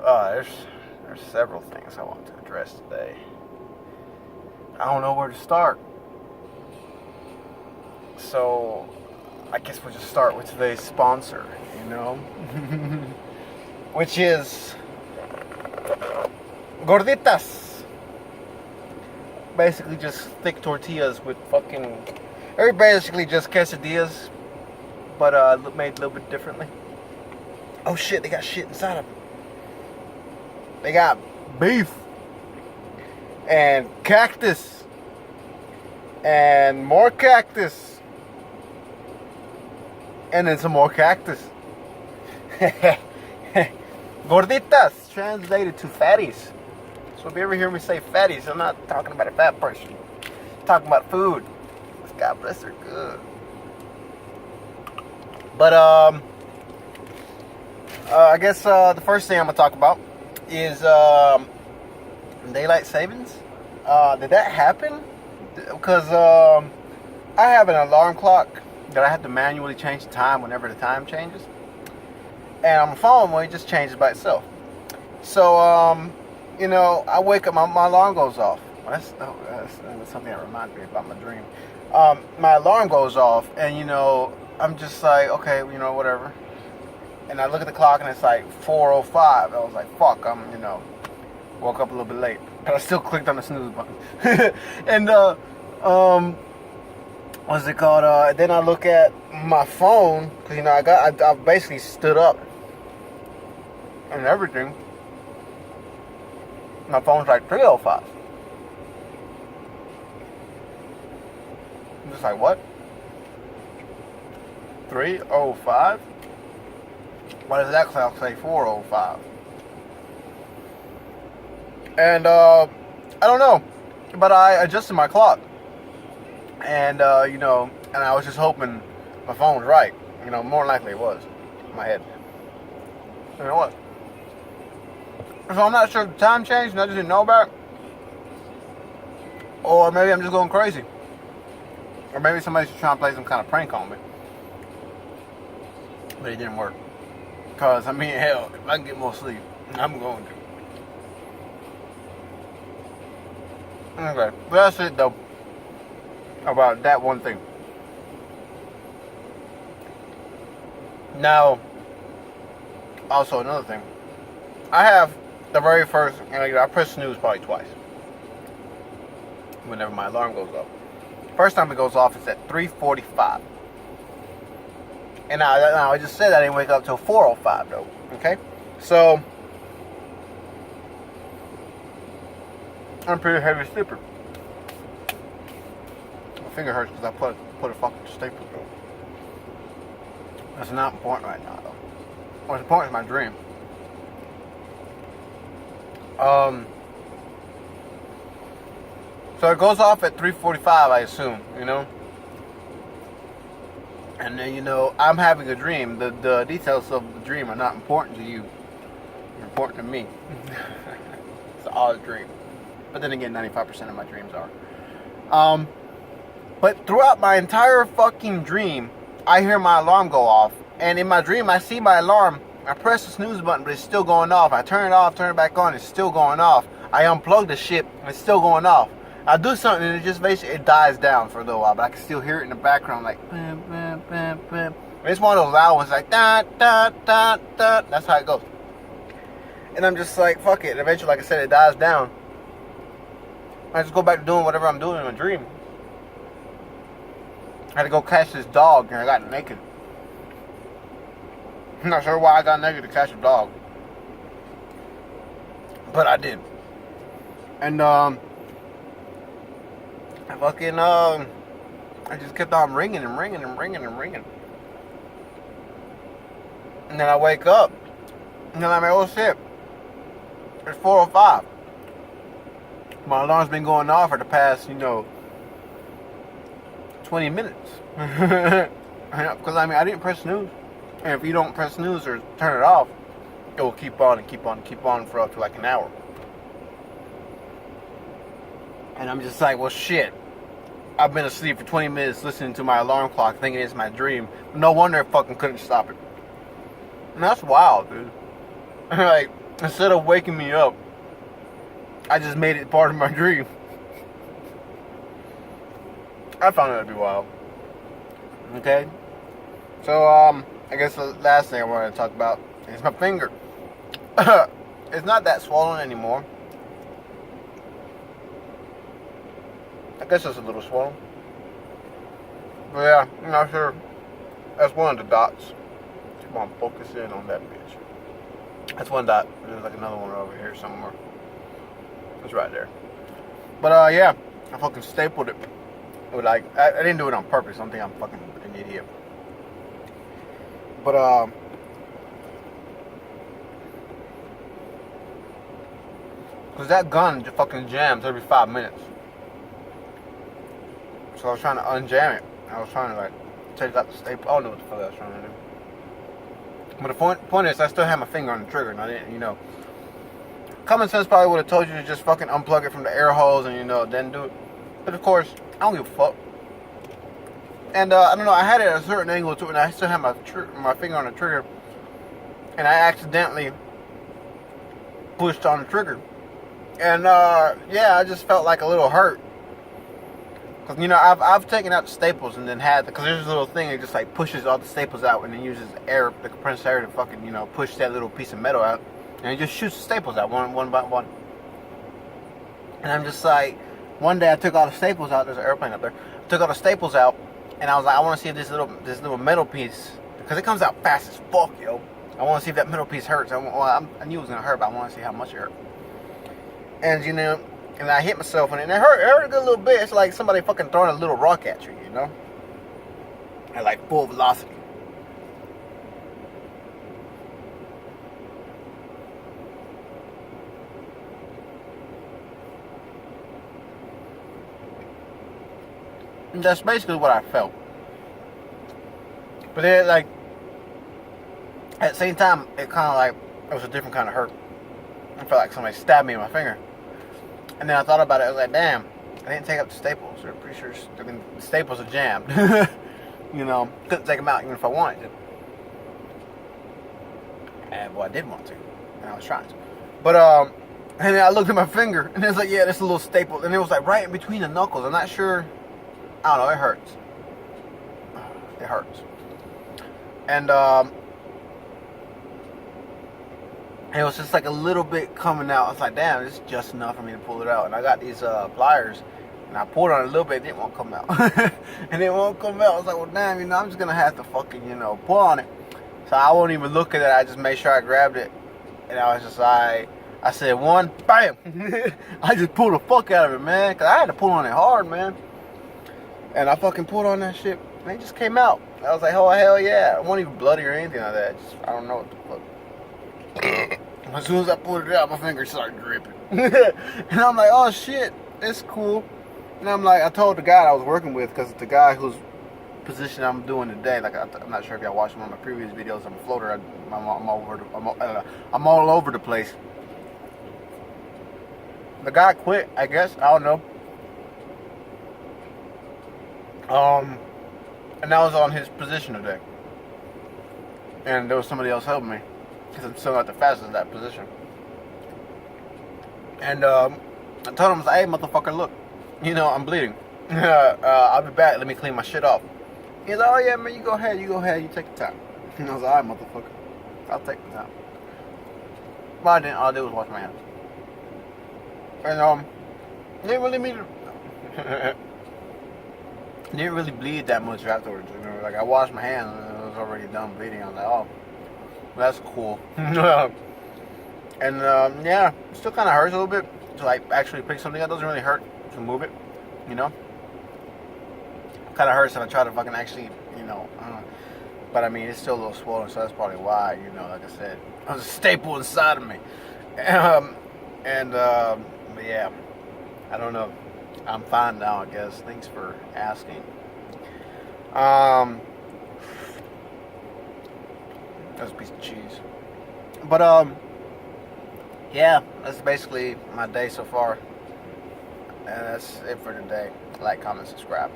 There's several things I want to address today. I don't know where to start. So, I guess we'll just start with today's sponsor, you know? Which is gorditas. Basically just thick tortillas with fucking... They're basically just quesadillas, but made a little bit differently. Oh shit, they got shit inside of them. They got beef and cactus and more cactus and then some more cactus. Gorditas, translated to fatties. So if you ever hear me say fatties, I'm not talking about a fat person. I'm talking about food. God bless her good. But I guess the first thing I'm gonna talk about is daylight savings. Did that happen? Because I have an alarm clock that I have to manually change the time whenever the time changes. And on my phone, well, it just changes by itself. So, you know, I wake up, my alarm goes off. Well, that's something that reminds me about my dream. My alarm goes off, and, you know, I'm just like, okay, you know, whatever. And I look at the clock, and it's like 4:05. I was like, fuck, you know, woke up a little bit late. But I still clicked on the snooze button. And, what's it called? Then I look at my phone, because, you know, I basically stood up and everything. My phone's like 3:05. I'm just like, what? 3:05? Why does that clock say 4:05? And I don't know, but I adjusted my clock, and you know, and I was just hoping my phone was right. You know, more than likely it was in my head. You know what? So I'm not sure if the time changed and I just didn't know about it, or maybe I'm just going crazy, or maybe somebody's trying to play some kind of prank on me. But it didn't work. Because, I mean, hell, if I can get more sleep, I'm going to. Okay, but that's it, though, about that one thing. Now, also another thing. I have the very first, I press snooze probably twice whenever my alarm goes off. First time it goes off is at 3:45. And now I just said I didn't wake up till 4:05 though. Okay, so I'm pretty heavy sleeper. My finger hurts because I put a fucking staple through it. That's not important right now though. What's important is my dream. So it goes off at 3:45, I assume, you know. And then, you know, I'm having a dream. The details of the dream are not important to you. They're important to me. It's an odd dream. But then again, 95% of my dreams are. But throughout my entire fucking dream, I hear my alarm go off. And in my dream, I see my alarm. I press the snooze button, but it's still going off. I turn it off, turn it back on, it's still going off. I unplug the shit, and it's still going off. I do something and it just basically it dies down for a little while, but I can still hear it in the background like bam, bam, bam, bam. It's one of those loud ones like da da da da. That's how it goes. And I'm just like, fuck it. And eventually, like I said, it dies down. I just go back to doing whatever I'm doing in my dream. I had to go catch this dog and I got naked. I'm not sure why I got naked to catch a dog, but I did. And I fucking, I just kept on ringing and ringing and ringing and ringing. And then I wake up, and then I'm like, oh shit, it's 4:05. My alarm's been going off for the past, you know, 20 minutes. Because, I mean, I didn't press snooze. And if you don't press snooze or turn it off, it will keep on and keep on and keep on for up to like an hour. And I'm just like, well, shit. I've been asleep for 20 minutes listening to my alarm clock thinking it's my dream. No wonder I fucking couldn't stop it. And that's wild, dude. Like, instead of waking me up, I just made it part of my dream. I found that to be wild. Okay? So, I guess the last thing I wanted to talk about is my finger. It's not that swollen anymore. I guess it's a little swollen. But yeah, I'm not sure. That's one of the dots. Come on, focus in on that bitch. That's one dot. There's like another one over here somewhere. It's right there. But yeah, I fucking stapled it. It was like, I didn't do it on purpose. I don't think I'm fucking an idiot. But cause that gun just fucking jams every 5 minutes. So I was trying to unjam it. I was trying to like take out the staple. I don't know what the fuck I was trying to do. But the point is, I still had my finger on the trigger, and I didn't, you know. Common sense probably would have told you to just fucking unplug it from the air hose and, you know, then do it. But of course, I don't give a fuck. And I don't know, I had it at a certain angle to it, and I still had my finger on the trigger, and I accidentally pushed on the trigger. And yeah, I just felt like a little hurt. Cause you know I've taken out the staples and then had because there's a little thing that just like pushes all the staples out and then uses air, the compressed air to fucking, you know, push that little piece of metal out, and it just shoots the staples out one by one. And I'm just like, one day I took all the staples out. There's an airplane up there. I took all the staples out, and I was like, I want to see if this little metal piece, because it comes out fast as fuck, yo. I want to see if that metal piece hurts. I knew it was gonna hurt, but I want to see how much it hurt. And you know. And I hit myself on it, and it hurt a good little bit. It's like somebody fucking throwing a little rock at you, you know? At like full velocity. And that's basically what I felt. But then, like, at the same time, it kind of like, it was a different kind of hurt. I felt like somebody stabbed me in my finger. And then I thought about it. I was like, damn, I didn't take out the staples. I'm pretty sure the staples are jammed. You know, couldn't take them out even if I wanted to. And well, I did want to, and I was trying to. But and then I looked at my finger, and it was like, yeah, there's a little staple, and it was like right in between the knuckles. I'm not sure. I don't know. It hurts. It hurts. And it was just like a little bit coming out. I was like, damn, it's just enough for me to pull it out. And I got these pliers, and I pulled on it a little bit. It didn't want to come out. And it won't come out. I was like, well, damn, you know, I'm just going to have to fucking, you know, pull on it. So I won't even look at it. I just made sure I grabbed it. And I was just like, I said one, bam. I just pulled the fuck out of it, man. Because I had to pull on it hard, man. And I fucking pulled on that shit. And it just came out. I was like, oh, hell yeah. It wasn't even bloody or anything like that. Just, I don't know what the fuck. As soon as I pulled it out, my fingers started dripping. And I'm like, oh shit, it's cool. And I'm like, I told the guy I was working with, because the guy whose position I'm doing today, like I'm not sure if y'all watched one of my previous videos. I'm a floater. I'm all over the place. The guy quit, I guess. I don't know. And I was on his position today, and there was somebody else helping me. Because I'm still not the fastest in that position. And I told him, I was like, hey, motherfucker, look. You know, I'm bleeding. I'll be back. Let me clean my shit off. He's like, oh, yeah, man, you go ahead. You take the time. And I was like, all right, motherfucker. I'll take the time. But I didn't. All I did was wash my hands. And, didn't really mean to... didn't really bleed that much afterwards. You know, like, I washed my hands, and it was already done bleeding. I was like, oh. That's cool. And yeah, it still kind of hurts a little bit to like actually pick something up. It doesn't really hurt to move it, you know. Kind of hurts if I try to fucking actually, you know. But I mean, it's still a little swollen, so that's probably why, you know. Like I said, there's a staple inside of me. But yeah, I don't know. I'm fine now, I guess. Thanks for asking. That's a piece of cheese. But yeah, that's basically my day so far. And that's it for today. Like, comment, subscribe.